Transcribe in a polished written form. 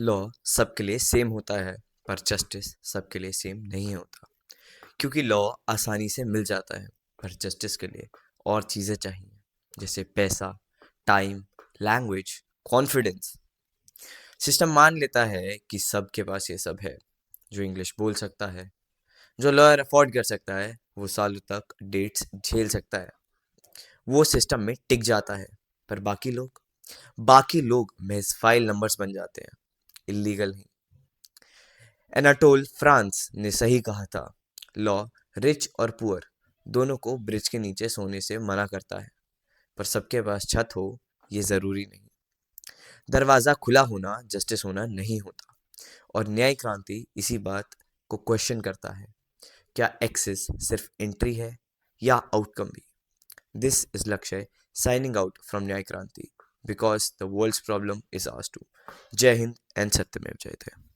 Law सबके लिए same होता है, पर जस्टिस सबके लिए सेम नहीं होता। क्योंकि लॉ आसानी से मिल जाता है, पर जस्टिस के लिए और चीज़ें चाहिए, जैसे पैसा, टाइम, लैंग्वेज, कॉन्फिडेंस। सिस्टम मान लेता है कि सबके पास ये सब है। जो इंग्लिश बोल सकता है, जो लॉयर अफोर्ड कर सकता है, वो सालों तक डेट्स झेल सकता है, वो सिस्टम में टिक जाता है। पर बाकी लोग महज फाइल नंबर्स बन जाते हैं, इलीगल नहीं। एनाटोल फ्रांस ने सही कहा था, लॉ रिच और पुअर दोनों को ब्रिज के नीचे सोने से मना करता है, पर सबके पास छत हो ये ज़रूरी नहीं। दरवाज़ा खुला होना जस्टिस होना नहीं होता। और न्याय क्रांति इसी बात को क्वेश्चन करता है, क्या एक्सेस सिर्फ एंट्री है या आउटकम भी। This is Lakshya signing out from Nyay Kranti, because the world's problem is ours too. जय हिंद एंड सत्यमेव जयते।